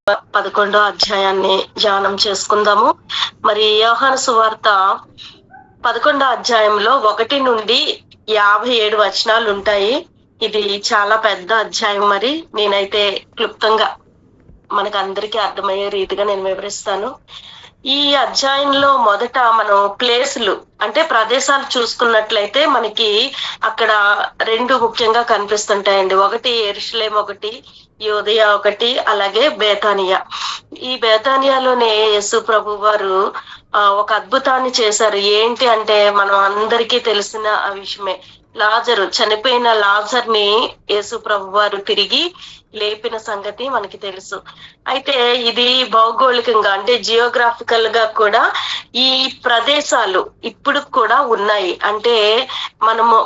11వ అధ్యాయాన్ని ధ్యానం చేసుకుందాము. మరి యోహాను సువార్త 11వ అధ్యాయంలో 1 నుండి 57 వచనాలు ఉంటాయి. ఇది చాలా పెద్ద అధ్యాయం. మరి నేనైతే క్లుప్తంగా మనకు అందరికీ అర్థమయ్యే రీతిగా నేను వివరిస్తాను. ఈ అధ్యాయంలో మొదట మనం ప్లేసులు అంటే ప్రదేశాలు చూసుకున్నట్లయితే మనకి అక్కడ 2 ముఖ్యంగా కనిపిస్తుంటాయండి. ఒకటి యెరూషలేము, ఒకటి యూదయ, ఒకటి అలాగే బేతానియా. ఈ బేతానియాలోనే యేసు ప్రభు వారు ఒక అద్భుతాన్ని చేశారు. ఏంటి అంటే మనం అందరికీ తెలిసిన ఆ విషయమే, లాజరు, చనిపోయిన లాజర్ని యేసు ప్రభు వారు తిరిగి లేపిన సంగతి మనకి తెలుసు. అయితే ఇది భౌగోళికంగా అంటే జియోగ్రాఫికల్ గా కూడా ఈ ప్రదేశాలు ఇప్పుడు కూడా ఉన్నాయి. అంటే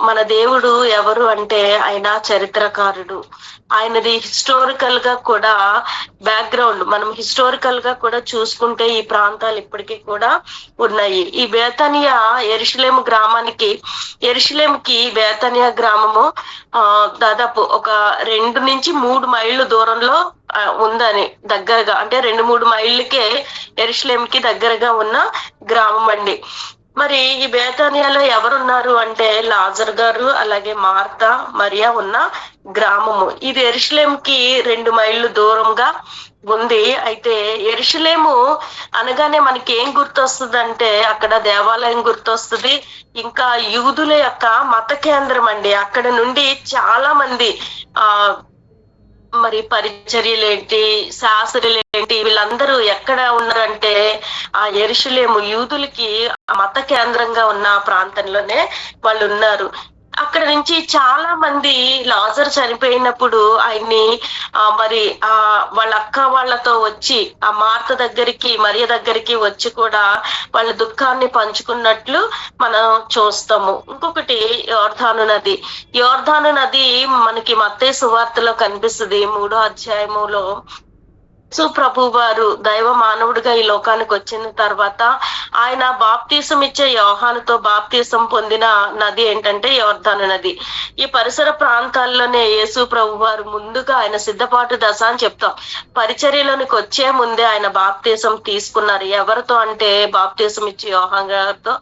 మన దేవుడు ఎవరు అంటే ఆయన చరిత్రకారుడు. ఆయనది హిస్టారికల్ గా కూడా బ్యాక్గ్రౌండ్ మనం హిస్టారికల్ గా కూడా చూసుకుంటే ఈ ప్రాంతాలు ఇప్పటికీ కూడా ఉన్నాయి. ఈ బేతనియా యెరూషలేముకి బేతనియా గ్రామము దాదాపు ఒక 2 నుంచి 3 మైళ్ళు దూరంలో ఉందని, దగ్గరగా అంటే 2-3 మైళ్ళకే యెరూషలేముకి దగ్గరగా ఉన్న గ్రామం అండి. మరి ఈ బేతానియాలో ఎవరున్నారు అంటే లాజర్ గారు, అలాగే మార్తా, మరియా ఉన్న గ్రామము. ఇది యెరూషలేముకి 2 మైళ్ళు దూరంగా ఉంది. అయితే యెరూషలేము అనగానే మనకి ఏం గుర్తొస్తుంది అంటే అక్కడ దేవాలయం గుర్తొస్తుంది, ఇంకా యూదుల యొక్క మత కేంద్రం అండి. అక్కడ నుండి చాలా మంది మరి పరిచర్యలేంటి, శాస్త్రులేంటి, వీళ్ళందరూ ఎక్కడ ఉన్నారంటే ఆ యెరూషలేము యూదులకి మత కేంద్రంగా ఉన్న ప్రాంతంలోనే వాళ్ళు ఉన్నారు. అక్కడ నుంచి చాలా మంది లాజర్ చనిపోయినప్పుడు ఆయన్ని మరి వాళ్ళ అక్క వాళ్ళతో వచ్చి ఆ మార్త దగ్గరికి, మరియ దగ్గరికి వచ్చి కూడా వాళ్ళ దుఃఖాన్ని పంచుకున్నట్లు మనం చూస్తాము. ఇంకొకటి యోర్దాను నది మనకి మత్తయి సువార్తలో కనిపిస్తుంది. 3వ అధ్యాయములో యేసు ప్రభు వారు దైవ మానవుడిగా ఈ లోకానికి వచ్చిన తర్వాత ఆయన బాప్తీసం ఇచ్చే యోహానుతో బాప్తీసం పొందిన నది ఏంటంటే యోర్దాను నది. ఈ పరిసర ప్రాంతాల్లోనే యేసు ప్రభు వారు ముందుగా ఆయన సిద్ధపాటు దశ అని చెప్తాం. పరిచర్యలోనికి వచ్చే ముందే ఆయన బాప్తీసం తీసుకున్నారు. ఎవరితో అంటే బాప్తీసం ఇచ్చే యోహాను గారితో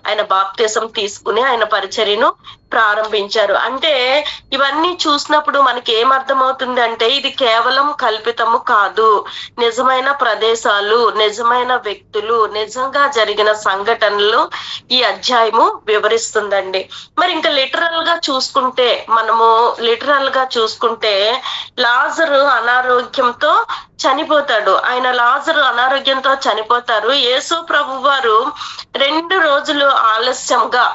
ఆయన బాప్తీసం తీసుకుని ఆయన పరిచర్యను ప్రారంభించారు. అంటే ఇవన్నీ చూసినప్పుడు మనకి ఏమర్థమవుతుంది అంటే ఇది కేవలం కల్పితము కాదు, నిజమైన ప్రదేశాలు, నిజమైన వ్యక్తులు, నిజంగా జరిగిన సంఘటనలు ఈ అధ్యాయము వివరిస్తుందండి. మరి ఇంకా లిటరల్ గా చూసుకుంటే లాజరు అనారోగ్యంతో చనిపోతాడు. లాజరు అనారోగ్యంతో చనిపోతారు. యేసు ప్రభు వారు 2 రోజులు ఆలస్యంగా,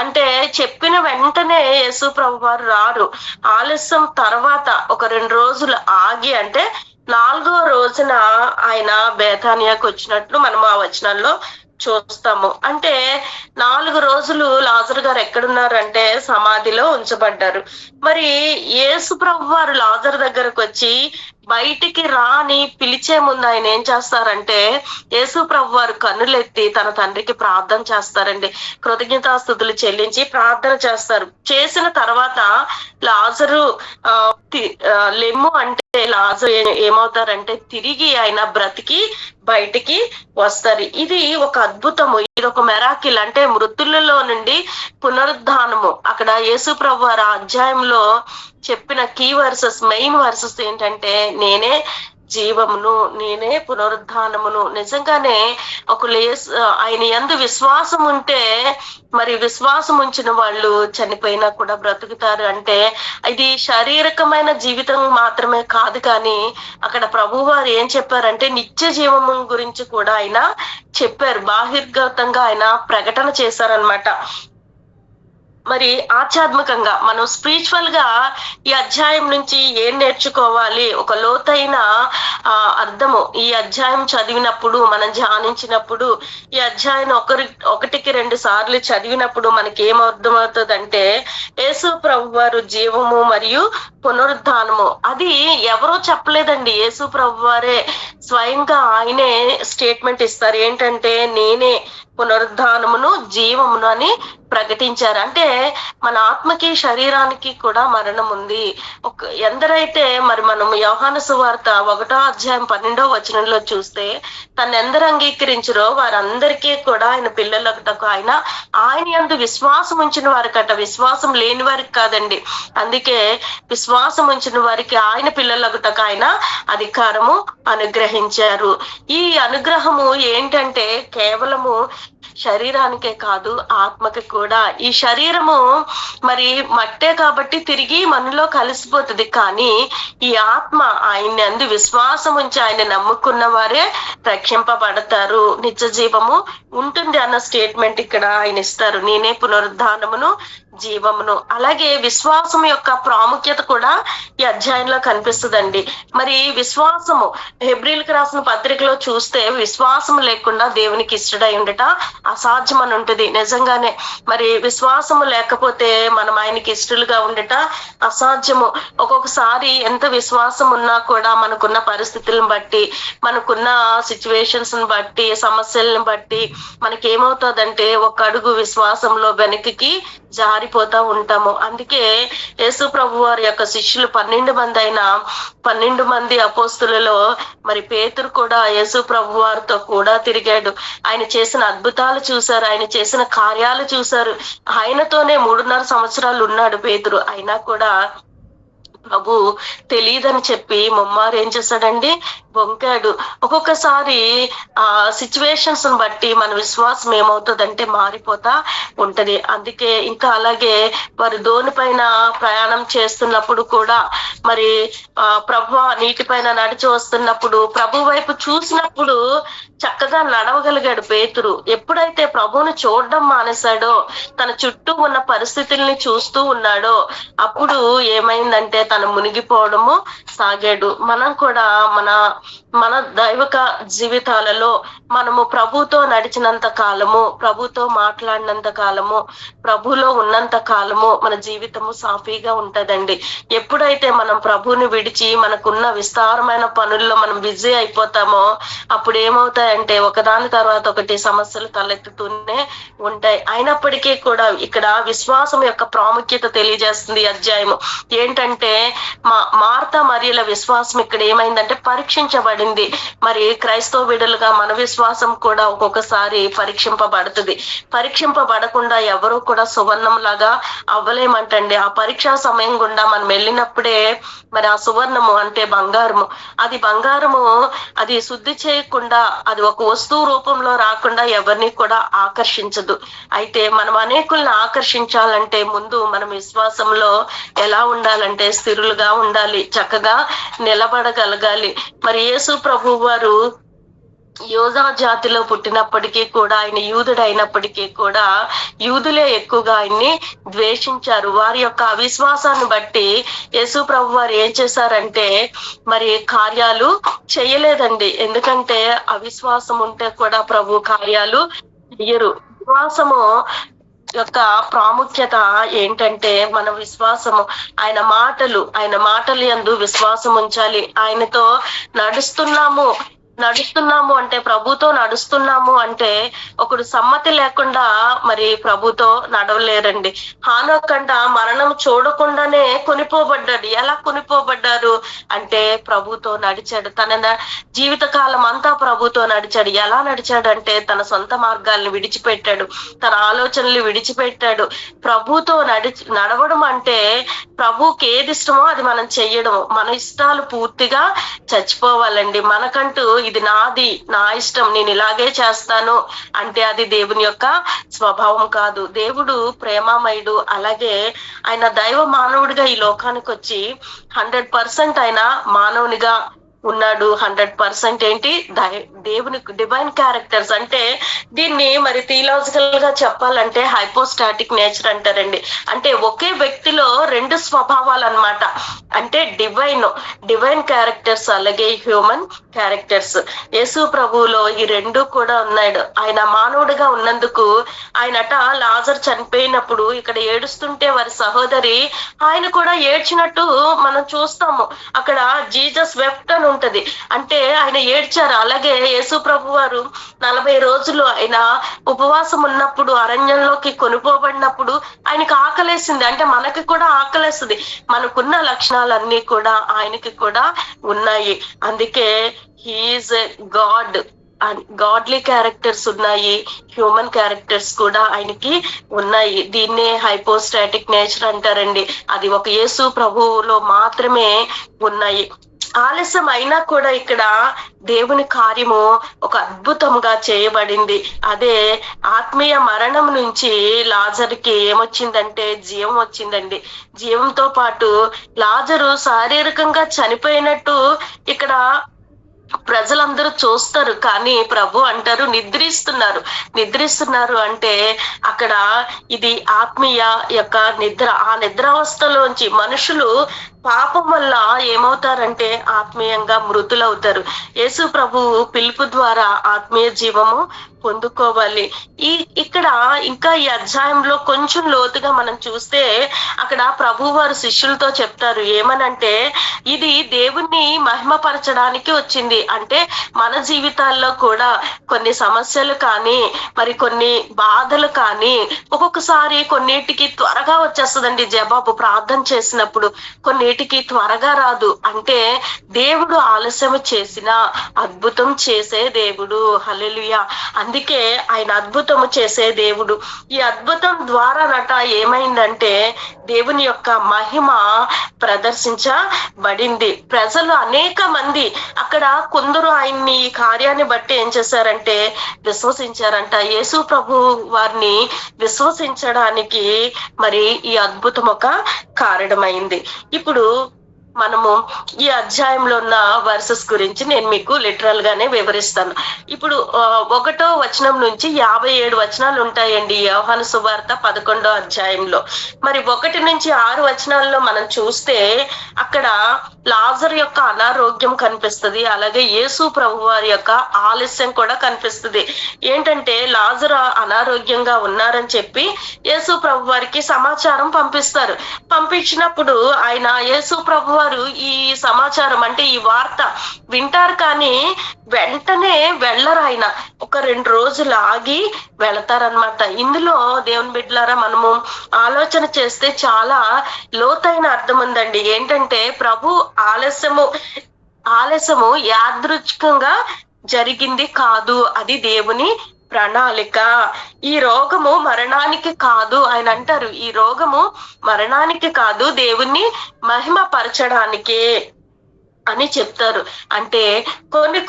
అంటే చెప్పిన వెంటనే యేసు ప్రభు వారు రారు. ఆలస్యం తర్వాత ఒక 2 రోజులు ఆగి, అంటే 4వ రోజున ఆయన బేతానియాకు వచ్చినట్లు మనం ఆ వచనాల్లో చూస్తాము. అంటే 4 రోజులు లాజరు గారు ఎక్కడున్నారంటే సమాధిలో ఉంచబడ్డారు. మరి యేసు ప్రభు వారు లాజరు దగ్గరకు వచ్చి బయటికి రాని పిలిచే ముందు ఆయన ఏం చేస్తారంటే యేసు ప్రభు వారు కన్నులెత్తి తన తండ్రికి ప్రార్థన చేస్తారండి. కృతజ్ఞతాస్తుతులు చెల్లించి ప్రార్థన చేస్తారు. చేసిన తర్వాత లాజరు లెమ్ము అంటే లాజరు ఏమవుతారంటే తిరిగి ఆయన బ్రతికి బయటికి వస్తారు. ఇది ఒక అద్భుతము, ఇది ఒక మెరాకిల్. అంటే మృతులలో నుండి పునరుద్ధానము. అక్కడ యేసు ప్రభు వారు ఆ అధ్యాయంలో చెప్పిన మెయిన్ వర్సెస్ ఏంటంటే నేనే జీవమును, నేనే పునరుద్ధానమును. నిజంగానే ఆయన యందు విశ్వాసం ఉంటే, మరి విశ్వాసం ఉంచిన వాళ్ళు చనిపోయినా కూడా బ్రతుకుతారు. అంటే ఇది శారీరకమైన జీవితం మాత్రమే కాదు, కానీ అక్కడ ప్రభువారు ఏం చెప్పారంటే నిత్య జీవము గురించి కూడా ఆయన చెప్పారు. బాహిర్గతంగా ఆయన ప్రకటన చేశారనమాట. మరి ఆధ్యాత్మికంగా మనం స్పిరిచువల్ గా ఈ అధ్యాయం నుంచి ఏం నేర్చుకోవాలి, ఒక లోతైన అర్థము ఈ అధ్యాయం చదివినప్పుడు, మనం ధ్యానించినప్పుడు, ఈ అధ్యాయం 1-2 సార్లు చదివినప్పుడు మనకి ఏం అర్థమవుతుందంటే యేసు ప్రభు వారు జీవము మరియు పునరుద్ధానము అది ఎవరో చెప్పలేదండి, యేసు ప్రభు వారే స్వయంగా ఆయనే స్టేట్మెంట్ ఇస్తారు. ఏంటంటే నేనే పునరుద్ధానమును జీవమును అని ప్రకటించారు. అంటే మన ఆత్మకి శరీరానికి కూడా మరణం ఉంది. ఎందరైతే మరి మనం యోహాను సువార్త 1వ అధ్యాయం 12వ వచనంలో చూస్తే తను ఎందరు అంగీకరించరో వారందరికీ కూడా ఆయన పిల్లలకుటకు ఆయన యందు విశ్వాసం ఉంచిన వారికట, విశ్వాసం లేని వారికి కాదండి. అందుకే విశ్వాసం ఉంచిన వారికి ఆయన పిల్లలకుటకు ఆయన అధికారము అనుగ్రహించారు. ఈ అనుగ్రహము ఏంటంటే కేవలము శరీరానికే కాదు, ఆత్మకి కూడా. ఈ శరీరము మరి మట్టే కాబట్టి తిరిగి మనలో కలిసిపోతుంది. కానీ ఈ ఆత్మ ఆయన్ని అందు విశ్వాసం ఉంచి ఆయన నమ్ముకున్న వారే రక్షింపబడతారు, నిత్య జీవము ఉంటుంది అన్న స్టేట్మెంట్ ఇక్కడ ఆయన ఇస్తారు. నేనే పునరుద్ధానమును జీవమును. అలాగే విశ్వాసం యొక్క ప్రాముఖ్యత కూడా ఈ అధ్యాయంలో కనిపిస్తుందండి. మరి విశ్వాసము హెబ్రీలకు రాసిన పత్రికలో చూస్తే విశ్వాసం లేకుండా దేవునికి ఇష్టడై ఉండట అసాధ్యం అని ఉంటుంది. నిజంగానే మరి విశ్వాసము లేకపోతే మనం ఆయనకి ఇష్టలుగా ఉండట అసాధ్యము. ఒక్కొక్కసారి ఎంత విశ్వాసం ఉన్నా కూడా మనకున్న పరిస్థితులను బట్టి, మనకున్న సిచ్యువేషన్స్ బట్టి, సమస్యలను బట్టి మనకేమవుతుందంటే ఒక అడుగు విశ్వాసంలో వెనక్కి జారిపోతా ఉంటాము. అందుకే యేసు ప్రభు వారి యొక్క శిష్యులు 12 మంది అయినా 12 మంది అపోస్తులలో మరి పేతురు కూడా యేసు ప్రభు వారితో కూడా తిరిగాడు. ఆయన చేసిన అద్భుతాలు చూశారు, ఆయన చేసిన కార్యాలు చూశారు. ఆయనతోనే 3.5 సంవత్సరాలు ఉన్నాడు పేతురు. అయినా కూడా ప్రభు తెలియదని చెప్పి ముమ్మారు ఏం చేశాడండి, బొంకాడు. ఒక్కొక్కసారి ఆ సిచ్యువేషన్స్ బట్టి మన విశ్వాసం ఏమవుతుందంటే మారిపోతా ఉంటది. అందుకే ఇంకా అలాగే వారు దోణి పైన ప్రయాణం చేస్తున్నప్పుడు కూడా మరి ప్రభు నీటి పైన నడిచి వస్తున్నప్పుడు ప్రభు వైపు చూసినప్పుడు చక్కగా నడవగలిగాడు పేతురు. ఎప్పుడైతే ప్రభువుని చూడడం మానేశాడో, తన చుట్టూ ఉన్న పరిస్థితుల్ని చూస్తూ ఉన్నాడో, అప్పుడు ఏమైందంటే తను మునిగిపోవడము సాగాడు. మనం కూడా మన దైవిక జీవితాలలో మనము ప్రభుతో నడిచినంత కాలము, ప్రభుతో మాట్లాడినంత కాలము, ప్రభులో ఉన్నంత కాలము మన జీవితము సాఫీగా ఉంటదండి. ఎప్పుడైతే మనం ప్రభుని విడిచి మనకున్న విస్తారమైన పనుల్లో మనం బిజీ అయిపోతామో అప్పుడు ఏమవుతాయంటే ఒకదాని తర్వాత ఒకటి సమస్యలు తలెత్తుతూనే ఉంటాయి. అయినప్పటికీ కూడా ఇక్కడ విశ్వాసం యొక్క ప్రాముఖ్యత తెలియజేస్తుంది అధ్యాయము. ఏంటంటే మార్తా మరియల విశ్వాసం ఇక్కడ ఏమైందంటే పరీక్షించబడింది. మరి క్రైస్తవ బిడ్డలుగా మన విశ్వాసం కూడా ఒక్కొక్కసారి పరీక్షింపబడుతుంది. పరీక్షింపబడకుండా ఎవరు కూడా సువర్ణం లాగా అవ్వలేమంటండి. ఆ పరీక్షా సమయం గుండా మనం వెళ్ళినప్పుడే మరి ఆ సువర్ణము అంటే బంగారము, అది శుద్ధి చేయకుండా, అది ఒక వస్తువు రూపంలో రాకుండా ఎవరిని కూడా ఆకర్షించదు. అయితే మనం అనేకుల్ని ఆకర్షించాలంటే ముందు మనం విశ్వాసంలో ఎలా ఉండాలంటే స్థిరులుగా ఉండాలి, చక్కగా నిలబడగలగాలి. మరి యేసు ప్రభు వారు యోధా జాతిలో పుట్టినప్పటికీ కూడా, ఆయన యూదుడు అయినప్పటికీ కూడా యూదులే ఎక్కువగా ఆయన్ని ద్వేషించారు. వారి యొక్క అవిశ్వాసాన్ని బట్టి యేసు ప్రభు వారు ఏం చేశారంటే మరి కార్యాలు చేయలేదండి. ఎందుకంటే అవిశ్వాసం ఉంటే కూడా ప్రభు కార్యాలు చెయ్యరు. విశ్వాసము యొక్క ప్రాముఖ్యత ఏంటంటే మన విశ్వాసము ఆయన మాటలు యందు విశ్వాసం ఉంచాలి. ఆయనతో నడుస్తున్నాము అంటే, ప్రభుతో నడుస్తున్నాము అంటే ఒకడు సమ్మతి లేకుండా మరి ప్రభుతో నడవలేరండి. హానోకంట మరణం చూడకుండానే కొనిపోబడ్డాడు. ఎలా కొనిపోబడ్డారు అంటే ప్రభుతో నడిచాడు. తన జీవిత కాలం అంతా ప్రభుతో నడిచాడు. ఎలా నడిచాడంటే తన సొంత మార్గాల్ని విడిచిపెట్టాడు, తన ఆలోచనలు విడిచిపెట్టాడు. ప్రభుతో నడవడం అంటే ప్రభుకి ఏది ఇష్టమో అది మనం చెయ్యడం. మన ఇష్టాలు పూర్తిగా చచ్చిపోవాలండి. మనకంటూ ఇది నాది, నా ఇష్టం, నేను ఇలాగే చేస్తాను అంటే అది దేవుని యొక్క స్వభావం కాదు. దేవుడు ప్రేమామయుడు. అలాగే ఆయన దైవ మానవుడిగా ఈ లోకానికి వచ్చి 100% ఆయన మానవునిగా ఉన్నాడు. 100% ఏంటి దేవుని డివైన్ క్యారెక్టర్స్ అంటే దీన్ని మరి థియలాజికల్ గా చెప్పాలంటే హైపోస్టాటిక్ నేచర్ అంటారండి. అంటే ఒకే వ్యక్తిలో 2 స్వభావాలు అన్నమాట. అంటే డివైన్ క్యారెక్టర్స్ అలాగే హ్యూమన్ క్యారెక్టర్స్. యేసు ప్రభువులో ఈ 2 కూడా ఉన్నాడు. ఆయన మానవుడిగా ఉన్నందుకు ఆయనట లాజర్ చనిపోయినప్పుడు ఇక్కడ ఏడుస్తుంటే వారి సహోదరి ఆయన కూడా ఏడ్చినట్టు మనం చూస్తాము. అక్కడ జీసస్ వెప్ట్ అని ఉంటది. అంటే ఆయన ఏడ్చారు. అలాగే యేసు ప్రభు వారు 40 రోజులు ఆయన ఉపవాసం ఉన్నప్పుడు అరణ్యంలోకి కొనుపోబడినప్పుడు ఆయనకి ఆకలేసింది. అంటే మనకి కూడా ఆకలేస్తుంది. మనకున్న లక్షణాలన్నీ కూడా ఆయనకి కూడా ఉన్నాయి. అందుకే హీఈస్ గాడ్, గాడ్లీ క్యారెక్టర్స్ ఉన్నాయి, హ్యూమన్ క్యారెక్టర్స్ కూడా ఆయనకి ఉన్నాయి. దీన్నే హైపోస్టాటిక్ నేచర్ అంటారండి. అది ఒక యేసు ప్రభువులో మాత్రమే ఉన్నాయి. ఆలస్యం అయినా కూడా ఇక్కడ దేవుని కార్యము ఒక అద్భుతంగా చేయబడింది. అదే ఆత్మీయ మరణం నుంచి లాజరుకి ఏమొచ్చిందంటే జీవం వచ్చిందండి. జీవంతో పాటు లాజరు శారీరకంగా చనిపోయినట్టు ఇక్కడ ప్రజలందరూ చూస్తారు, కానీ ప్రభు అంటారు నిద్రిస్తున్నారు అంటే అక్కడ ఇది ఆత్మీయ యొక్క నిద్ర. ఆ నిద్రావస్థలోంచి మనుషులు పాపం వల్ల ఏమవుతారంటే ఆత్మీయంగా మృతులవుతారు. యేసు ప్రభు పిలుపు ద్వారా ఆత్మీయ జీవము పొందుకోవాలి. ఇక్కడ ఇంకా ఈ అధ్యాయంలో కొంచెం లోతుగా మనం చూస్తే అక్కడ ప్రభు వారు శిష్యులతో చెప్తారు ఏమనంటే, ఇది దేవుణ్ణి మహిమపరచడానికి వచ్చింది. అంటే మన జీవితాల్లో కూడా కొన్ని సమస్యలు కానీ మరి కొన్ని బాధలు కానీ ఒక్కొక్కసారి కొన్నిటికి త్వరగా వచ్చేస్తుందండి జవాబు. ప్రార్థన చేసినప్పుడు కొన్నిటికి త్వరగా రాదు. అంటే దేవుడు ఆలస్యం చేసిన అద్భుతం చేసే దేవుడు. హల్లెలూయా. అందుకే ఆయన అద్భుతము చేసే దేవుడు. ఈ అద్భుతం ద్వారా ఏమైందంటే దేవుని యొక్క మహిమ ప్రదర్శించబడింది. ప్రజలు అనేక మంది అక్కడ కొందరు ఆయన్ని ఈ కార్యాన్ని బట్టి ఏం చేశారంటే విశ్వసించారంట. యేసు ప్రభు వారిని విశ్వసించడానికి మరి ఈ అద్భుతం ఒక కారణమైంది. ఇప్పుడు మనము ఈ అధ్యాయంలో ఉన్న వర్సెస్ గురించి నేను మీకు లిటరల్ గానే వివరిస్తాను. ఇప్పుడు 1వ వచనం నుంచి 57 వచనాలు ఉంటాయండి యోహాను సువార్త 11వ అధ్యాయంలో. మరి 1 నుంచి 6 వచనాల్లో మనం చూస్తే అక్కడ లాజరు యొక్క అనారోగ్యం కనిపిస్తుంది. అలాగే యేసు ప్రభు వారి యొక్క ఆలస్యం కూడా కనిపిస్తుంది. ఏంటంటే లాజరు అనారోగ్యంగా ఉన్నారని చెప్పి యేసు ప్రభు వారికి సమాచారం పంపిస్తారు. పంపించినప్పుడు ఆయన యేసు ప్రభు వారు ఈ సమాచారం అంటే ఈ వార్త వింటారు, కానీ వెంటనే వెళ్ళరు. ఆయన ఒక 2 రోజులు ఆగి వెళతారనమాట. ఇందులో దేవుని బిడ్డలారా మనము ఆలోచన చేస్తే చాలా లోతైన అర్థం ఉందండి. ఏంటంటే ప్రభు ఆలస్యము యాదృచ్ఛికంగా జరిగింది కాదు, అది దేవుని ప్రణాళిక. ఈ రోగము మరణానికి కాదు. ఆయన అంటారు ఈ రోగము మరణానికి కాదు, దేవుణ్ణి మహిమపరచడానికే అని చెప్తారు. అంటే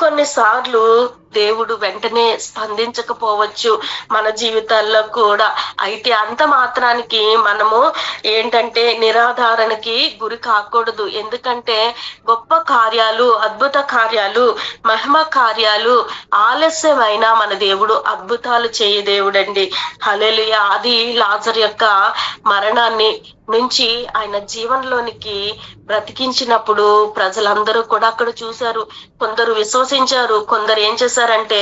కొన్ని సార్లు దేవుడు వెంటనే స్పందించకపోవచ్చు మన జీవితాల్లో కూడా. అయితే అంత మాత్రానికి మనము ఏంటంటే నిరాధారణకి గురి కాకూడదు. ఎందుకంటే గొప్ప కార్యాలు, అద్భుత కార్యాలు, మహిమ కార్యాలు ఆలస్యమైన మన దేవుడు అద్భుతాలు చేయ దేవుడండి. హల్లెలూయా. అది లాజరు యొక్క మరణాన్ని నుంచి ఆయన జీవనంలోనికి బ్రతికించినప్పుడు ప్రజలందరూ కూడా అక్కడ చూశారు. కొందరు విశ్వసించారు, కొందరు ఏం చేశారంటే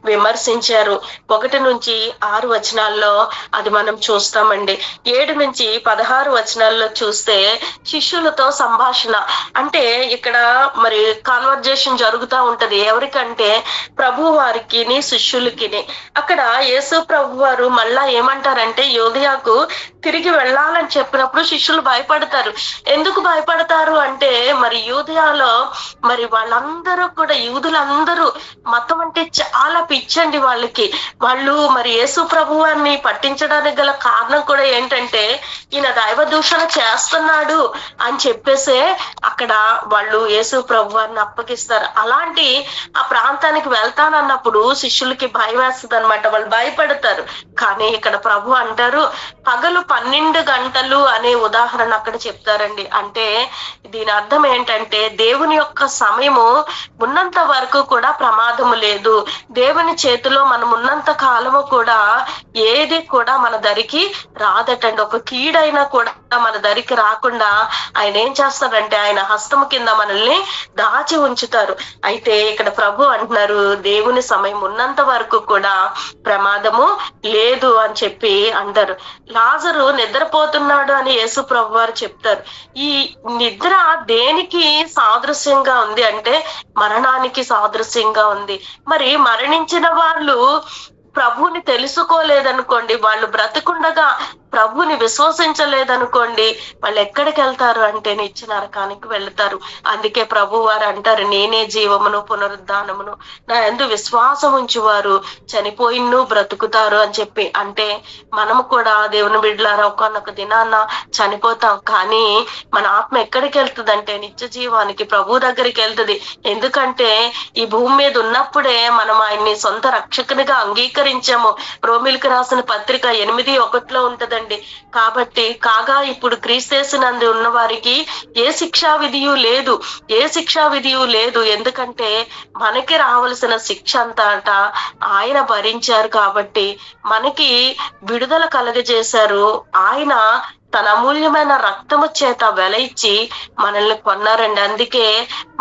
విమర్శించారు. 1 నుంచి 6 వచనాల్లో అది మనం చూస్తామండి. 7 నుంచి 16 వచనాల్లో చూస్తే శిష్యులతో సంభాషణ. అంటే ఇక్కడ మరి కాన్వర్జేషన్ జరుగుతూ ఉంటది. ఎవరికంటే ప్రభు వారికి శిష్యులకి. అక్కడ యేసు ప్రభు వారు మళ్ళా ఏమంటారంటే యోదయాకు తిరిగి వెళ్ళాలని చెప్పినప్పుడు శిష్యులు భయపడతారు. ఎందుకు భయపడతారు అంటే మరి యూదయాలో మరి వాళ్ళందరూ కూడా యూదులందరూ మతం అంటే చాలా పిచ్చండి వాళ్ళకి. వాళ్ళు మరి యేసు ప్రభు వారిని పట్టించడానికి గల కారణం కూడా ఏంటంటే ఈయన దైవ దూషణ చేస్తున్నాడు అని చెప్పేసే అక్కడ వాళ్ళు యేసు ప్రభు వారిని అప్పగిస్తారు. అలాంటి ఆ ప్రాంతానికి వెళ్తానన్నప్పుడు శిష్యులకి భయం వేస్తుంది అనమాట, వాళ్ళు భయపడతారు. కానీ ఇక్కడ ప్రభు అంటారు పగలు 12 గంటలు అనే ఉదాహరణ అక్కడ చెప్తారండి. అంటే దీని అర్థం ఏంటంటే దేవుని యొక్క సమయము ఉన్నంత వరకు కూడా ప్రమాదము లేదు. దేవుని చేతిలో మనం ఉన్నంత కాలము కూడా ఏది కూడా మన దరికి రాదటండి. ఒక కీడైనా కూడా మన దరికి రాకుండా ఆయన ఏం చేస్తారంటే ఆయన హస్తము కింద మనల్ని దాచి ఉంచుతారు. అయితే ఇక్కడ ప్రభు అంటున్నారు దేవుని సమయం ఉన్నంత వరకు కూడా ప్రమాదము లేదు అని చెప్పి అంటారు. లాజరు లాజరు నిద్రపోతున్నాడు అని యేసు ప్రభు వారు చెప్తారు. ఈ నిద్ర దేనికి సాదృశ్యంగా ఉంది అంటే మరణానికి సాదృశ్యంగా ఉంది. మరి మరణించిన వాళ్ళు ప్రభువుని తెలుసుకోలేదనుకోండి, వాళ్ళు బ్రతికుండగా ప్రభుని విశ్వసించలేదనుకోండి, వాళ్ళు ఎక్కడికి వెళ్తారు అంటే నిత్య నరకానికి వెళ్తారు. అందుకే ప్రభు వారు అంటారు, నేనే జీవమును పునరుద్ధానమును, నా యందు విశ్వాసం ఉంచువారు చనిపోయిన్ను బ్రతుకుతారు అని చెప్పి. అంటే మనము కూడా దేవుని బిడ్డలారా ఒకనొక దినాన్న చనిపోతాం, కానీ మన ఆత్మ ఎక్కడికి వెళ్తుంది అంటే నిత్య జీవానికి, ప్రభు దగ్గరికి వెళ్తుంది. ఎందుకంటే ఈ భూమి మీద ఉన్నప్పుడే మనం ఆయన్ని సొంత రక్షకునిగా అంగీకరించాము. రోమిలకు రాసిన పత్రిక 8:1 ఉంటది. కాబట్టి కాగా ఇప్పుడు క్రీస్తేసునందు ఉన్న వారికి ఏ శిక్షా విధియు లేదు. ఎందుకంటే మనకి రావాల్సిన శిక్ష అంతా ఆయన భరించారు. కాబట్టి మనకి విడుదల కలగజేశారు. ఆయన తన అమూల్యమైన రక్తము చేత వెల ఇచ్చి మనల్ని కొన్నారండి. అందుకే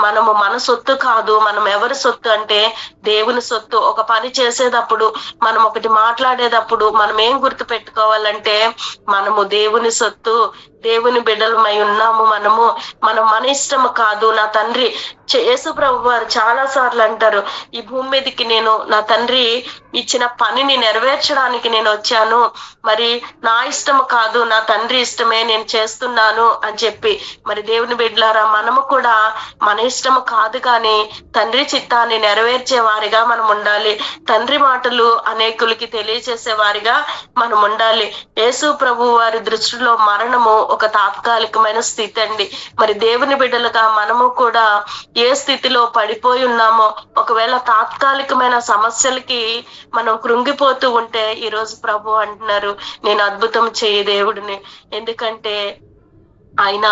మనము మన సొత్తు కాదు, మనం ఎవరి సొత్తు అంటే దేవుని సొత్తు. ఒక పని చేసేటప్పుడు, మనం ఒకటి మాట్లాడేటప్పుడు మనం ఏం గుర్తు పెట్టుకోవాలంటే మనము దేవుని సొత్తు, దేవుని బిడ్డలమై ఉన్నాము. మనం మన ఇష్టము కాదు. నా తండ్రి యేసు ప్రభు వారు చాలా సార్లు అంటారు, ఈ భూమి మీదకి నేను నా తండ్రి ఇచ్చిన పనిని నెరవేర్చడానికి నేను వచ్చాను, మరి నా ఇష్టము కాదు, నా తండ్రి ఇష్టమే నేను చేస్తున్నాను అని చెప్పి. మరి దేవుని బిడ్డలారా, మనము కూడా మన ఇష్టము కాదు కానీ తండ్రి చిత్తాన్ని నెరవేర్చే వారిగా మనం ఉండాలి. తండ్రి మాటలు అనేకులకి తెలియచేసే వారిగా మనం ఉండాలి. యేసు ప్రభు వారి దృష్టిలో మరణము ఒక తాత్కాలికమైన స్థితి అండి. మరి దేవుని బిడ్డలుగా మనము కూడా ఏ స్థితిలో పడిపోయి ఉన్నామో, ఒకవేళ తాత్కాలికమైన సమస్యలకి మనం కృంగిపోతూ ఉంటే, ఈరోజు ప్రభు అంటున్నారు, నేను అద్భుతం చేయి దేవుడిని. ఎందుకంటే ఆయన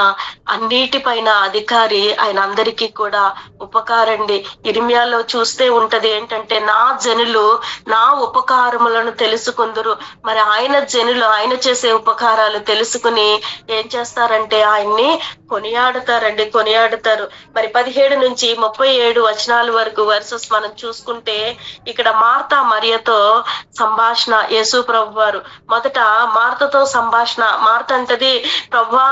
అన్నిటిపైన అధికారి, ఆయన అందరికీ కూడా ఉపకారండి. ఇర్మియాలో చూస్తే ఉంటది ఏంటంటే, నా జనులు నా ఉపకారములను తెలుసుకుందరు. మరి ఆయన జనులు ఆయన చేసే ఉపకారాలు తెలుసుకుని ఏం చేస్తారంటే ఆయన్ని కొనియాడుతారు. మరి 17 నుంచి 37 వచనాల వరకు వర్సెస్ మనం చూసుకుంటే, ఇక్కడ మార్తా మరియతో సంభాషణ. యేసు ప్రభు వారు మొదట మార్తతో సంభాషణ. మార్త అంటది, ప్రభువా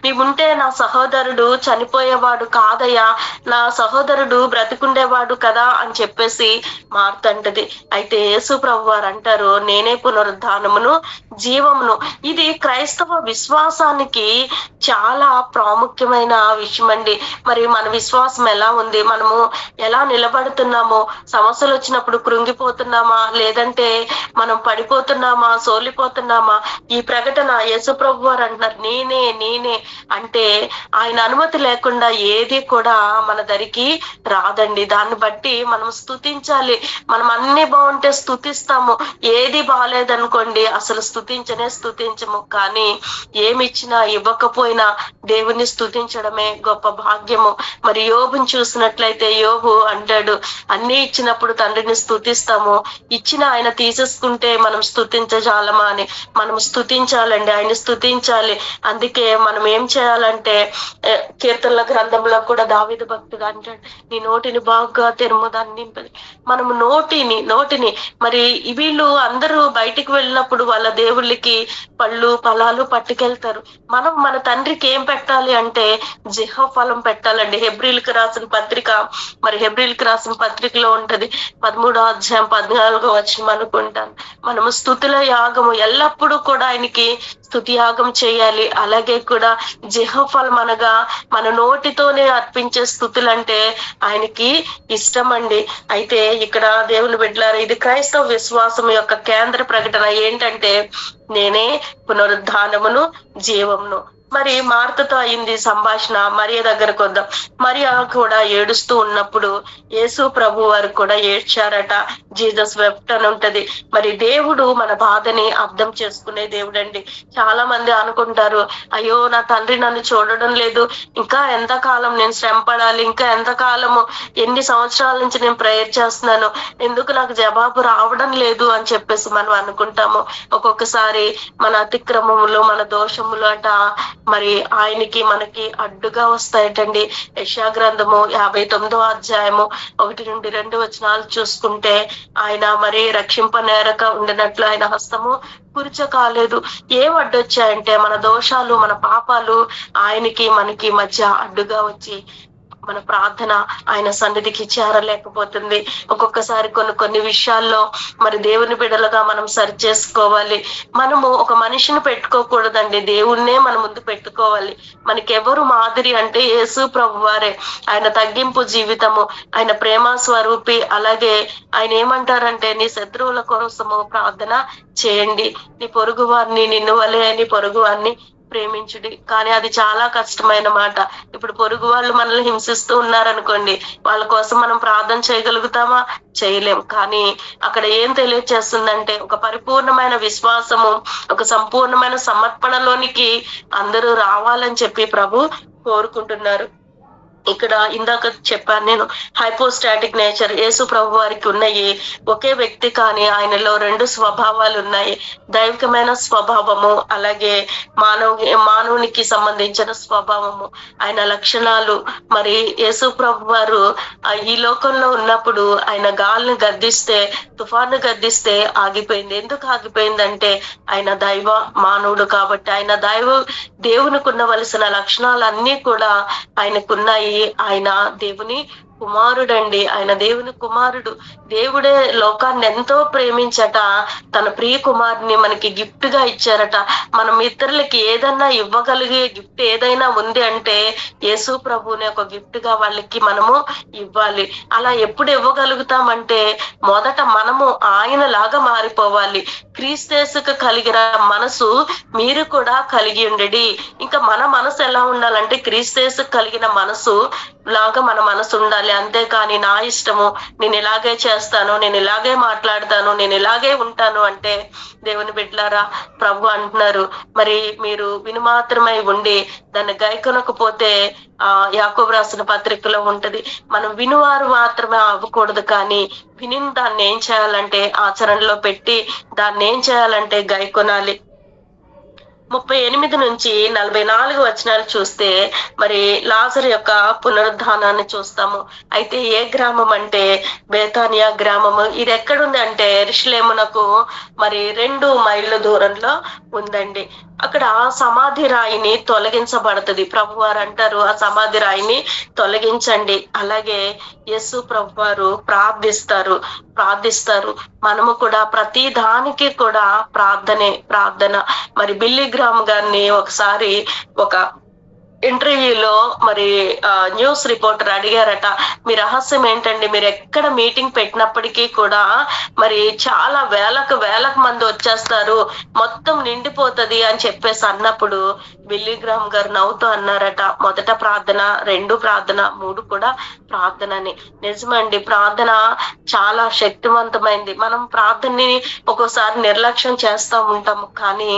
నీవుంటే నా సహోదరుడు చనిపోయేవాడు కాదయ్యా, నా సహోదరుడు బ్రతికుండేవాడు కదా అని చెప్పేసి మార్త అంటది. అయితే యేసు ప్రభు వారు అంటారు, నేనే పునరుద్ధానమును జీవమును. ఇది క్రైస్తవ విశ్వాసానికి చాలా ప్రాముఖ్యమైన విషయం అండి. మరి మన విశ్వాసం ఎలా ఉంది, మనము ఎలా నిలబడుతున్నామో, సమస్యలు వచ్చినప్పుడు కృంగిపోతున్నామా, లేదంటే మనం పడిపోతున్నామా, సోలిపోతున్నామా? ఈ ప్రకటన యేసు ప్రభు వారు అంటున్నారు, నేనే అంటే ఆయన అనుమతి లేకుండా ఏది కూడా మన దరికి రాదండి. దాన్ని బట్టి మనం స్తుతించాలి. మనం అన్ని బాగుంటే స్తుతిస్తాము, ఏది బాగాలేదనుకోండి అసలు స్తుతించము. కానీ ఏమిచ్చినా ఇవ్వకపోయినా దేవుని స్తుతించడమే గొప్ప భాగ్యము. మరి యోబుని చూసినట్లయితే యోబు అంటాడు, అన్ని ఇచ్చినప్పుడు తండ్రిని స్తుతిస్తాము, ఇచ్చిన ఆయన తీసేసుకుంటే మనం స్తుతించజాలమా అని. మనం స్తుతించాలండి, ఆయన స్తుతించాలి. అందుకే మనం ఏం చేయాలంటే, కీర్తనల గ్రంథంలో కూడా దావీదు భక్తుడు అంటాడు, నీ నోటిని బాగా తెరుము, దాన్ని నింపది. మనము నోటిని మరి వీళ్ళు అందరూ బయటికి వెళ్ళినప్పుడు వాళ్ళ దేవుళ్ళకి పళ్ళు ఫలాలు పట్టుకెళ్తారు. మనం మన తండ్రికి ఏం పెట్టాలి అంటే జిహ్వ ఫలం పెట్టాలండి. హెబ్రీలకు రాసిన పత్రికలో ఉంటది 13వ అధ్యాయం 14వ వచనం అనుకుంటాను. మనము స్తుతుల యాగము ఎల్లప్పుడూ కూడా ఆయనకి స్తుతి యాగం చేయాలి. అలాగే కూడా జిహ్వ ఫలం అనగా మన నోటితోనే అర్పించే స్తుతులంటే ఆయనకి ఇష్టం అండి. అయితే ఇక్కడ దేవుని బిడ్డలారా, ఇది క్రైస్తవ విశ్వాసం యొక్క కేంద్ర ప్రకటన ఏంటంటే, నేనే పునరుద్ధానమును జీవమును. మరి మార్తతో అయింది సంభాషణ. మరియ దగ్గరకు వద్దాం. మరియ కూడా ఏడుస్తూ ఉన్నప్పుడు యేసు ప్రభు వారు కూడా ఏడ్చారట. జీసస్ వెప్ట్ అని ఉంటది. మరి దేవుడు మన బాధని అర్థం చేసుకునే దేవుడు అండి. చాలా మంది అనుకుంటారు, అయ్యో నా తండ్రి నన్ను చూడడం లేదు, ఇంకా ఎంతకాలం నేను శ్రమ పడాలి, ఇంకా ఎంతకాలము, ఎన్ని సంవత్సరాల నుంచి నేను ప్రేయర్ చేస్తున్నాను, ఎందుకు నాకు జవాబు రావడం లేదు అని చెప్పేసి మనం అనుకుంటాము. ఒక్కొక్కసారి మన అతిక్రమములు, మన దోషములు మరి ఆయనకి మనకి అడ్డుగా వస్తాయటండి. యెషయా గ్రంథము 59వ అధ్యాయము 1-2 వచనాలు చూసుకుంటే, ఆయన మరి రక్షింపనేరక ఉండినట్లు ఆయన హస్తము కురిచ కాలేదు. ఏం అడ్డొచ్చాయంటే మన దోషాలు, మన పాపాలు ఆయనకి మనకి మధ్య అడ్డుగా వచ్చి మన ప్రార్థన ఆయన సన్నిధికి చేరలేకపోతుంది. ఒక్కొక్కసారి కొన్ని విషయాల్లో మరి దేవుని బిడ్డలుగా మనం సరి చేసుకోవాలి. మనము ఒక మనిషిని పెట్టుకోకూడదండి, దేవుణ్ణే మన ముందు పెట్టుకోవాలి. మనకెవరు మాదిరి అంటే యేసు ప్రభు వారే. ఆయన తగ్గింపు జీవితము, ఆయన ప్రేమ స్వరూపి. అలాగే ఆయన ఏమంటారంటే, నీ శత్రువుల కోసము ప్రార్థన చేయండి, నీ పొరుగు వారిని నిన్ను వలె నీ పొరుగు వారిని ప్రేమించుడి. కానీ అది చాలా కష్టమైన మాట. ఇప్పుడు పొరుగు వాళ్ళు మనల్ని హింసిస్తూ ఉన్నారనుకోండి, వాళ్ళ కోసం మనం ప్రార్థన చేయగలుగుతామా? చేయలేం. కానీ అక్కడ ఏం తెలియచేస్తుందంటే, ఒక పరిపూర్ణమైన విశ్వాసము, ఒక సంపూర్ణమైన సమర్పణలోనికి అందరూ రావాలని చెప్పి ప్రభు కోరుకుంటున్నారు. ఇక్కడ ఇందాక చెప్పాను నేను, హైపోస్టాటిక్ నేచర్ యేసు ప్రభు వారికి ఉన్నాయి. ఒకే వ్యక్తి కానీ ఆయనలో 2 స్వభావాలు ఉన్నాయి. దైవికమైన స్వభావము, అలాగే మానవునికి సంబంధించిన స్వభావము, ఆయన లక్షణాలు. మరి యేసు ప్రభు వారు ఈ లోకంలో ఉన్నప్పుడు ఆయన గాలిని గద్దిస్తే, తుఫాను గద్దిస్తే ఆగిపోయింది. ఎందుకు ఆగిపోయిందంటే, ఆయన దైవ మానవుడు కాబట్టి. ఆయన దేవునికి ఉండవలసిన లక్షణాలన్నీ కూడా ఆయనకున్నాయి. ఆయన దేవుని కుమారుడండి. ఆయన దేవుని కుమారుడు. దేవుడే లోకాన్ని ఎంతో ప్రేమించట తన ప్రియ కుమారుని మనకి గిఫ్ట్ గా ఇచ్చారట. మనం ఇతరులకి ఏదన్నా ఇవ్వగలిగే గిఫ్ట్ ఏదైనా ఉంది అంటే యేసు ప్రభువుని ఒక గిఫ్ట్ గా వాళ్ళకి మనము ఇవ్వాలి. అలా ఎప్పుడు ఇవ్వగలుగుతామంటే, మొదట మనము ఆయన లాగా మారిపోవాలి. క్రీస్తేసుకు కలిగిన మనసు మీరు కూడా కలిగి ఉండడి. ఇంకా మన మనసు ఎలా ఉండాలంటే, క్రీస్తేసుకు కలిగిన మనసు లాగా మన మనసు ఉండాలి. అంతేకాని నా ఇష్టము, నేను ఇలాగే చేస్తాను, నేను ఇలాగే మాట్లాడతాను, నేను ఇలాగే ఉంటాను అంటే, దేవుని బిడ్డలారా ప్రభు అంటున్నారు, మరి మీరు వినుమాత్రమై ఉండి దాన్ని గైకొనకపోతే యాకోబు రాసిన పత్రికలో ఉంటది, మనం వినువారు మాత్రమే అవ్వకూడదు, కానీ విని దాన్ని ఏం చేయాలంటే ఆచరణలో పెట్టి దాన్ని ఏం చేయాలంటే గైకొనాలి. 38-44 వచనాలు చూస్తే మరి లాజరు యొక్క పునరుద్ధానాన్ని చూస్తాము. అయితే ఏ గ్రామం అంటే బేతానియా గ్రామము. ఇది ఎక్కడుంది అంటే యెరూషలేమునకు మరి 2 మైళ్ళ దూరంలో ఉందండి. అక్కడ సమాధి రాయిని తొలగించబడుతుంది. ప్రభు వారు అంటారు, ఆ సమాధి రాయిని తొలగించండి. అలాగే యేసు ప్రభు వారు ప్రార్థిస్తారు. మనము కూడా ప్రతి దానికి కూడా ప్రార్థన. మరి బిల్లీ గ్రామ్ గారిని ఒకసారి ఒక ఇంటర్వ్యూలో మరి న్యూస్ రిపోర్టర్ అడిగారట, మీ రహస్యం ఏంటండి, మీరు ఎక్కడ మీటింగ్ పెట్టినప్పటికీ కూడా మరి చాలా వేలకు మంది వచ్చేస్తారు, మొత్తం నిండిపోతది అని చెప్పేసి అన్నప్పుడు బిల్లీ గ్రామ్ గారు నవ్వుతూ అన్నారట, మొదట ప్రార్థన, 2 ప్రార్థన, 3 కూడా ప్రార్థనని. నిజమండి, ప్రార్థన చాలా శక్తివంతమైంది. మనం ప్రార్థనని ఒక్కోసారి నిర్లక్ష్యం చేస్తూ ఉంటాము, కానీ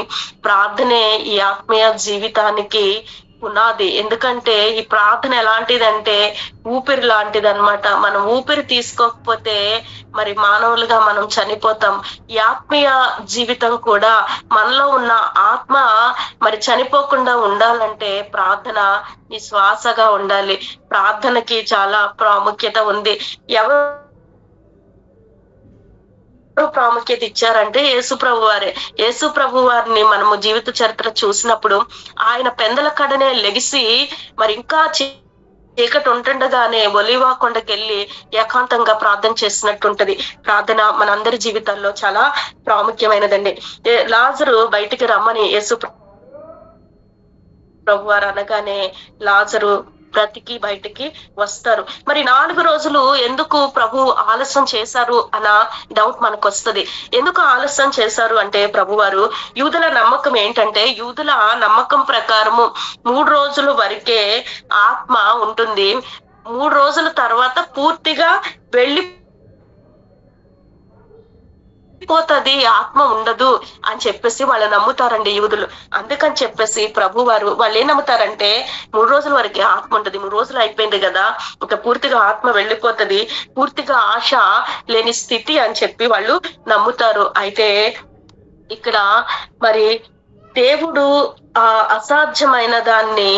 ప్రార్థనే ఈ ఆత్మీయ జీవితానికి పునాది. ఎందుకంటే ఈ ప్రార్థన ఎలాంటిదంటే ఊపిరి లాంటిది అనమాట. మనం ఊపిరి తీసుకోకపోతే మరి మానవులుగా మనం చనిపోతాం. ఈ ఆత్మీయ జీవితం కూడా, మనలో ఉన్న ఆత్మ మరి చనిపోకుండా ఉండాలంటే ప్రార్థన ఈ శ్వాసగా ఉండాలి. ప్రార్థనకి చాలా ప్రాముఖ్యత ఉంది. ఎవరు ప్రాముఖ్యత ఇచ్చారంటే యేసు ప్రభు వారిని మనము జీవిత చరిత్ర చూసినప్పుడు ఆయన పెందల కడనే లెగిసి మరి ఇంకా చీకటి ఉంటుండగానే ఒలీవ కొండకెళ్ళి ఏకాంతంగా ప్రార్థన చేసినట్టుంటది. ప్రార్థన మనందరి జీవితాల్లో చాలా ప్రాముఖ్యమైనదండి. లాజరు బయటికి రమ్మని యేసు ప్రభు వారు అనగానే లాజరు బ్రతికి బయటికి వస్తారు. మరి 4 రోజులు ఎందుకు ప్రభు ఆలస్యం చేశారు అన్న డౌట్ మనకు వస్తుంది. ఎందుకు ఆలస్యం చేశారు అంటే, ప్రభు వారు యూదుల నమ్మకం ఏంటంటే, యూదుల నమ్మకం ప్రకారము 3 రోజుల వరకే ఆత్మ ఉంటుంది, 3 రోజుల తర్వాత పూర్తిగా పోతుంది, ఆత్మ ఉండదు అని చెప్పేసి వాళ్ళు నమ్ముతారండి యూదులు. అందుకని చెప్పేసి ప్రభు వారు వాళ్ళు ఏం నమ్ముతారంటే, 3 రోజుల వరకే ఆత్మ ఉంటది, 3 రోజులు అయిపోయింది కదా, ఇంకా పూర్తిగా ఆత్మ వెళ్ళిపోతది, పూర్తిగా ఆశ లేని స్థితి అని చెప్పి వాళ్ళు నమ్ముతారు. అయితే ఇక్కడ మరి దేవుడు అసాధ్యమైన దాన్ని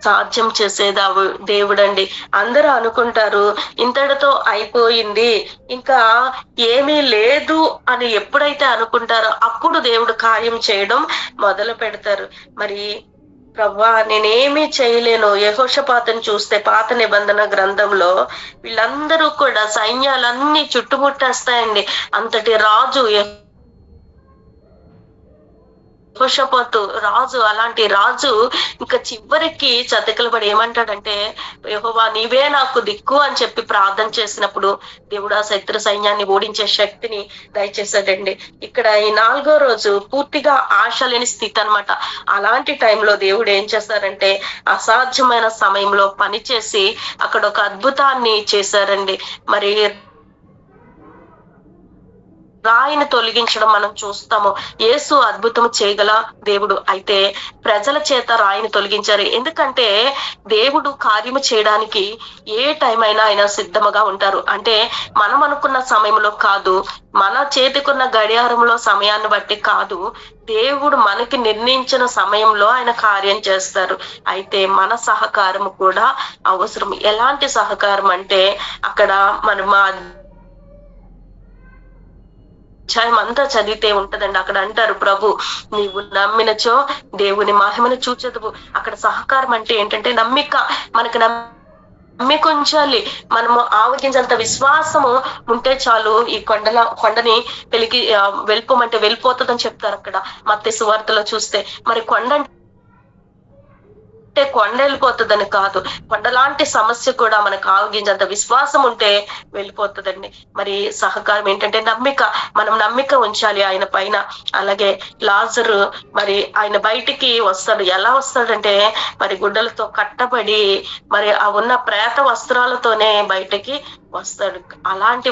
సాధ్యం చేసేదా దేవుడండి. అందరూ అనుకుంటారు ఇంతటితో అయిపోయింది, ఇంకా ఏమీ లేదు అని ఎప్పుడైతే అనుకుంటారో అప్పుడు దేవుడు కార్యం చేయడం మొదలు పెడతారు. మరి ప్రవ్వా నేనేమీ చేయలేను. యెహోషాపాతుని చూస్తే పాత నిబంధన గ్రంథంలో వీళ్ళందరూ కూడా సైన్యాలన్నీ చుట్టుముట్టేస్తాయండి. అంతటి రాజు యెహోషాపాతు రాజు. అలాంటి రాజు ఇంకా చివరికి చతికిలబడి ఏమంటాడంటే, యెహోవా నీవే నాకు దిక్కు అని చెప్పి ప్రార్థన చేసినప్పుడు దేవుడు ఆ శత్రు సైన్యాన్ని ఓడించే శక్తిని దయచేశాడండి. ఇక్కడ ఈ 4వ రోజు పూర్తిగా ఆశ లేని స్థితి అనమాట. అలాంటి టైంలో దేవుడు ఏం చేశారంటే అసాధ్యమైన సమయంలో పనిచేసి అక్కడ ఒక అద్భుతాన్ని చేశారండి. మరి రాయిని తొలగించడం మనం చూస్తాము. యేసు అద్భుతం చేయగల దేవుడు. అయితే ప్రజల చేత రాయిని తొలగించారు. ఎందుకంటే దేవుడు కార్యము చేయడానికి ఏ టైం అయినా ఆయన సిద్ధముగా ఉంటారు. అంటే మనం అనుకున్న సమయంలో కాదు, మన చేతికున్న గడియారంలో సమయాన్ని బట్టి కాదు, దేవుడు మనకి నిర్ణయించిన సమయంలో ఆయన కార్యం చేస్తారు. అయితే మన సహకారం కూడా అవసరం. ఎలాంటి సహకారం అంటే అక్కడ మనం అధ్యాయం అంతా చదివితే ఉంటదండి. అక్కడ అంటారు, ప్రభు నీవు నమ్మినచో దేవుని మహిమను చూచెదవు. అక్కడ సహకారం అంటే ఏంటంటే నమ్మిక. మనకు నమ్మిక ఉంచాలి. మనము ఆవగించంత విశ్వాసము ఉంటే చాలు ఈ కొండని వెళ్ళిపోమంటే వెళ్ళిపోతుందని చెప్తారు అక్కడ మత్తయి సువార్తలో చూస్తే. మరి కొండ వెళ్ళిపోతుందని కాదు, కొండలాంటి సమస్య కూడా మనకు ఆవగించంత విశ్వాసం ఉంటే వెళ్ళిపోతుందండి. మరి సహకారం ఏంటంటే నమ్మిక. మనం నమ్మిక ఉంచాలి ఆయన పైన. అలాగే లాజరు మరి ఆయన బయటికి వస్తాడు. ఎలా వస్తాడంటే మరి గుడ్డలతో కట్టబడి మరి ఆ ఉన్న ప్రేత వస్త్రాలతోనే బయటికి వస్తాడు. అలాంటి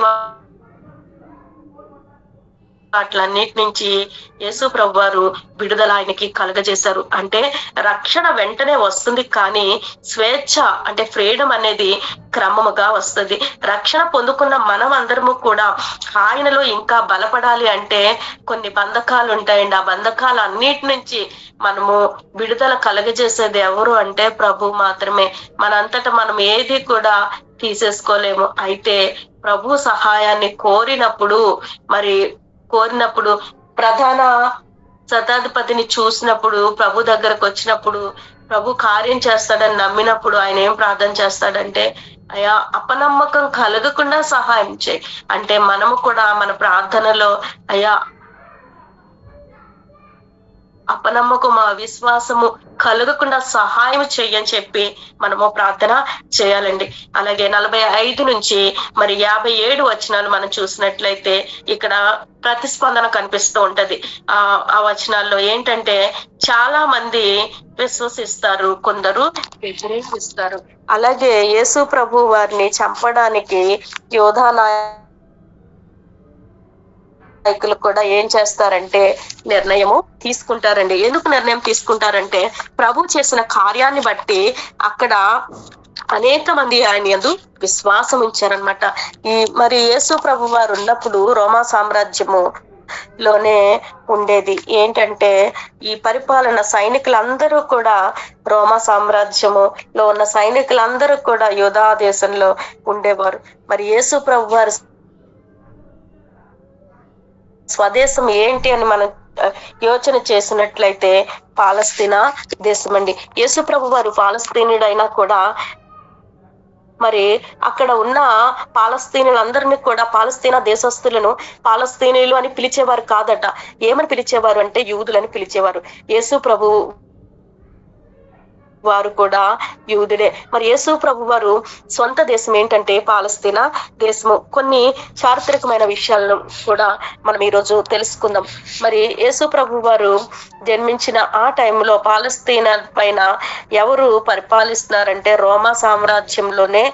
వాటిలన్నిటి నుంచి యేసు ప్రభు వారు విడుదల ఆయనకి కలుగజేశారు. అంటే రక్షణ వెంటనే వస్తుంది, కానీ స్వేచ్ఛ అంటే ఫ్రీడమ్ అనేది క్రమముగా వస్తుంది. రక్షణ పొందుకున్న మనం అందరము కూడా ఆయనలో ఇంకా బలపడాలి అంటే కొన్ని బంధకాలు ఉంటాయండి. ఆ బంధకాలు అన్నిటి నుంచి మనము విడుదల కలుగజేసేది ఎవరు అంటే ప్రభు మాత్రమే. మనంతటా మనం ఏది కూడా తీసేసుకోలేము. అయితే ప్రభు సహాయాన్ని కోరినప్పుడు ప్రధాన శతాధిపతిని చూసినప్పుడు, ప్రభు దగ్గరకు వచ్చినప్పుడు, ప్రభు కార్యం చేస్తాడని నమ్మినప్పుడు ఆయన ఏం ప్రార్థన చేస్తాడంటే, అయ్యా అపనమ్మకం కలగకుండా సహాయం చేయి. అంటే మనము కూడా మన ప్రార్థనలో అయ్యా అపనమ్మకం విశ్వాసము కలగకుండా సహాయం చెయ్యని చెప్పి మనము ప్రార్థన చేయాలండి. అలాగే 45 నుంచి మరి 57 వచనాలు మనం చూసినట్లయితే ఇక్కడ ప్రతిస్పందన కనిపిస్తూ ఉంటది. ఆ వచనాల్లో ఏంటంటే చాలా మంది విశ్వసిస్తారు, కొందరు వ్యతిరేకిస్తారు. అలాగే యేసు ప్రభు వారిని చంపడానికి యోధా నాయకులు కూడా ఏం చేస్తారంటే నిర్ణయము తీసుకుంటారండి. ఎందుకు నిర్ణయం తీసుకుంటారంటే ప్రభు చేసిన కార్యాన్ని బట్టి అక్కడ అనేక మంది ఆయన యందు విశ్వాసం ఉంచారనమాట. మరి యేసు ప్రభు వారు ఉన్నప్పుడు రోమా సామ్రాజ్యములోనే ఉండేది. ఏంటంటే ఈ పరిపాలన సైనికులందరూ కూడా రోమా సామ్రాజ్యములో ఉన్న సైనికులందరూ కూడా యూదా దేశంలో ఉండేవారు. మరి యేసు ప్రభు వారు స్వదేశం ఏంటి అని మనం యోచన చేసినట్లయితే పాలస్తీనా దేశం అండి. యేసు ప్రభు వారు పాలస్తీనుడైనా కూడా మరి అక్కడ ఉన్న పాలస్తీనులందరినీ కూడా పాలస్తీనా దేశస్తులను పాలస్తీనీయులు అని పిలిచేవారు కాదట. ఏమని పిలిచేవారు అంటే యూదులని పిలిచేవారు. యేసు ప్రభు వారు కూడా యూదుడే. మరి యేసు ప్రభు వారు సొంత దేశం ఏంటంటే పాలస్తీనా దేశము. కొన్ని చారిత్రకమైన విషయాలను కూడా మనం ఈరోజు తెలుసుకుందాం. మరి యేసు ప్రభు వారు జన్మించిన ఆ టైంలో పాలస్తీనా పైన ఎవరు పరిపాలిస్తున్నారంటే రోమా సామ్రాజ్యంలోనే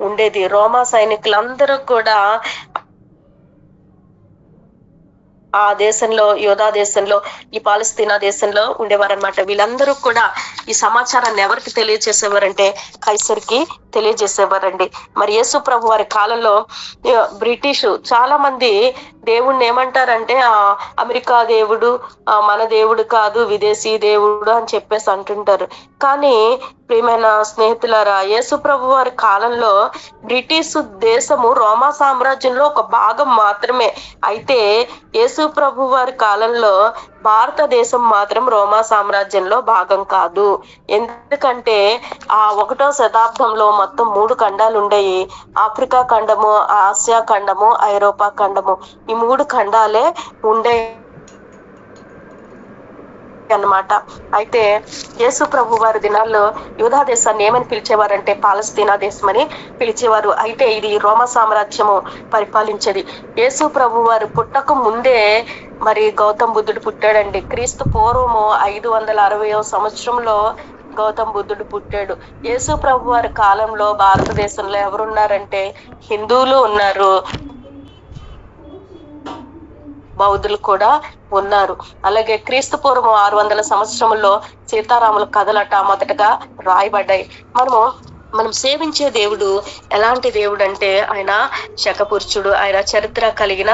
ఉండేది. రోమా సైనికులందరూ కూడా ఆ దేశంలో యూదా దేశంలో ఈ పాలస్తీనా దేశంలో ఉండేవారనమాట. వీళ్ళందరూ కూడా ఈ సమాచారాన్ని ఎవరికి తెలియజేసేవారంటే కైసర్కి తెలియజేసేవారండి. మరి యేసు ప్రభు వారి కాలంలో బ్రిటిష్ చాలా మంది దేవుణ్ణి ఏమంటారంటే అమెరికా దేవుడు, మన దేవుడు కాదు, విదేశీ దేవుడు అని చెప్పేసి అంటుంటారు. కానీ ప్రియమైన స్నేహితులారా, యేసు ప్రభు వారి కాలంలో బ్రిటిష్ దేశము రోమా సామ్రాజ్యంలో ఒక భాగం మాత్రమే. అయితే యేసు ప్రభు వారి కాలంలో భారతదేశం మాత్రం రోమా సామ్రాజ్యంలో భాగం కాదు. ఎందుకంటే 1వ శతాబ్దంలో మొత్తం 3 ఖండాలు ఉండేవి. ఆఫ్రికా ఖండము, ఆసియా ఖండము, ఐరోపా ఖండము. ఈ 3 ఖండాలే ఉండే అన్నమాట. అయితే యేసు ప్రభు వారి దినాల్లో యూదా దేశాన్ని ఏమని పిలిచేవారంటే పాలస్తీనా దేశం అని పిలిచేవారు. అయితే ఇది రోమా సామ్రాజ్యము పరిపాలించేది. యేసు ప్రభు వారు పుట్టక ముందే మరి గౌతమ్ బుద్ధుడు పుట్టాడండి. క్రీస్తు పూర్వము 560వ సంవత్సరంలో గౌతమ్ బుద్ధుడు పుట్టాడు. యేసు ప్రభు వారి కాలంలో భారతదేశంలో ఎవరున్నారంటే హిందువులు ఉన్నారు, బౌద్ధులు కూడా ఉన్నారు. అలాగే క్రీస్తు పూర్వం 600 సంవత్సరంలో సీతారాముల కథలట మొదటగా రాయబడ్డాయి. మనం సేవించే దేవుడు ఎలాంటి దేవుడు అంటే ఆయన శకపురుషుడు, ఆయన చరిత్ర కలిగిన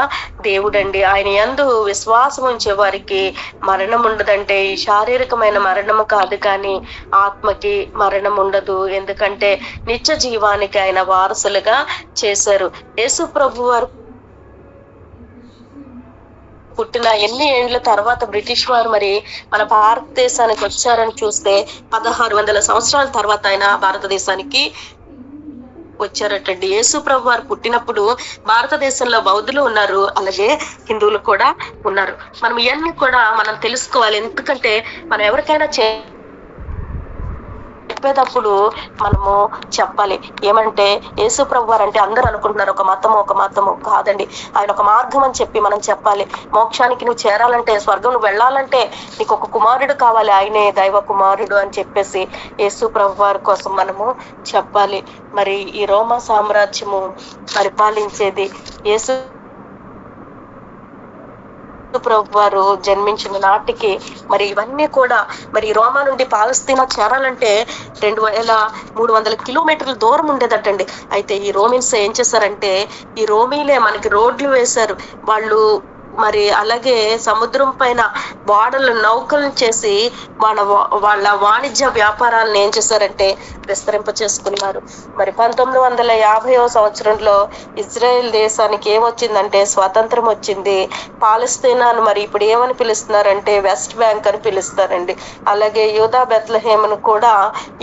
దేవుడండి. ఆయన యందు విశ్వాసం ఉంచే వారికి మరణం ఉండదంటే ఈ శారీరకమైన మరణము కాదు, కానీ ఆత్మకి మరణం ఉండదు. ఎందుకంటే నిత్య జీవానికి ఆయన వారసులుగా చేశారు. యేసు ప్రభు వారు పుట్టిన ఎన్ని ఏండ్ల తర్వాత బ్రిటిష్ వారు మరి మన భారతదేశానికి వచ్చారని చూస్తే 1600 సంవత్సరాల తర్వాత ఆయన భారతదేశానికి వచ్చారటండి. యేసు ప్రభు వారు పుట్టినప్పుడు భారతదేశంలో బౌద్ధులు ఉన్నారు, అలాగే హిందువులు కూడా ఉన్నారు. మనం ఇవన్నీ కూడా మనం తెలుసుకోవాలి. ఎందుకంటే మనం ఎవరికైనా చెప్పేటప్పుడు మనము చెప్పాలి. ఏమంటే యేసు ప్రభు వారు అంటే అందరూ అనుకుంటున్నారు ఒక మతము కాదండి. ఆయన ఒక మార్గం అని చెప్పి మనం చెప్పాలి. మోక్షానికి నువ్వు చేరాలంటే, స్వర్గం నువ్వు వెళ్ళాలంటే నీకు ఒక కుమారుడు కావాలి, ఆయనే దైవ కుమారుడు అని చెప్పేసి యేసు ప్రభు వారి కోసం మనము చెప్పాలి. మరి ఈ రోమా సామ్రాజ్యము పరిపాలించేది యేసు ప్రభు వారు జన్మించిన నాటికి మరి ఇవన్నీ కూడా మరి రోమా నుండి పాలస్తీనా చేరాలంటే 2300 కిలోమీటర్ల దూరం ఉండేదటండి. అయితే ఈ రోమిన్స్ ఏం చేశారంటే ఈ రోమీలే మనకి రోడ్లు వేశారు. వాళ్ళు మరి అలాగే సముద్రం పైన ఓడలు నౌకలను చేసి వాళ్ళ వాణిజ్య వ్యాపారాలను ఏం చేశారంటే విస్తరింప చేసుకున్నారు. మరి 1950వ సంవత్సరంలో ఇజ్రాయెల్ దేశానికి ఏమొచ్చిందంటే స్వాతంత్రం వచ్చింది. పాలస్తీనాను మరి ఇప్పుడు ఏమని పిలుస్తున్నారంటే వెస్ట్ బ్యాంక్ అని పిలుస్తారండి. అలాగే యూదా బెత్లెహేమును కూడా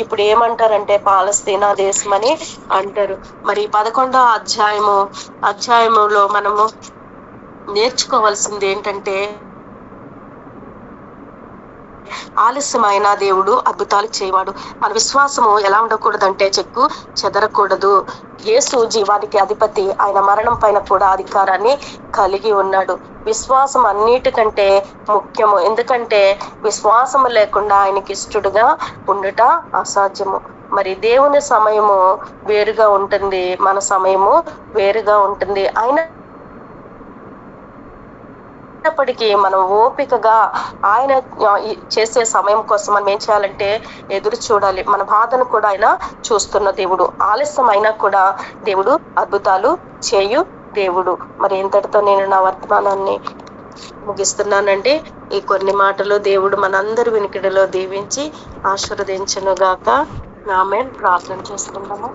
ఇప్పుడు ఏమంటారంటే పాలస్తీనా దేశం అని అంటారు. మరి 11వ అధ్యాయములో మనము నేర్చుకోవాల్సింది ఏంటంటే ఆలస్యమైన దేవుడు అద్భుతాలు చేయవాడు. మన విశ్వాసము ఎలా ఉండకూడదంటే చెక్కు చెదరకూడదు. యేసు జీవానికి అధిపతి, ఆయన మరణం పైన కూడా అధికారాన్ని కలిగి ఉన్నాడు. విశ్వాసం అన్నిటికంటే ముఖ్యము. ఎందుకంటే విశ్వాసము లేకుండా ఆయనకి ఇష్టడుగా ఉండుట అసాధ్యము. మరి దేవుని సమయము వేరుగా ఉంటుంది, మన సమయము వేరుగా ఉంటుంది. అయినప్పటికీ మనం ఓపికగా ఆయన చేసే సమయం కోసం మనం ఏం చేయాలంటే ఎదురు చూడాలి. మన బాధను కూడా ఆయన చూస్తున్న దేవుడు. ఆలస్యం అయినా కూడా దేవుడు అద్భుతాలు చేయు దేవుడు. మరి ఇంతటితో నేను నా వర్తమానాన్ని ముగిస్తున్నానండి. ఈ కొన్ని మాటలు దేవుడు మనందరి వినికిడిలో దీవించి ఆశీర్వదించును గాక. ఆమేన్. ప్రార్థన చేసుకుందాము.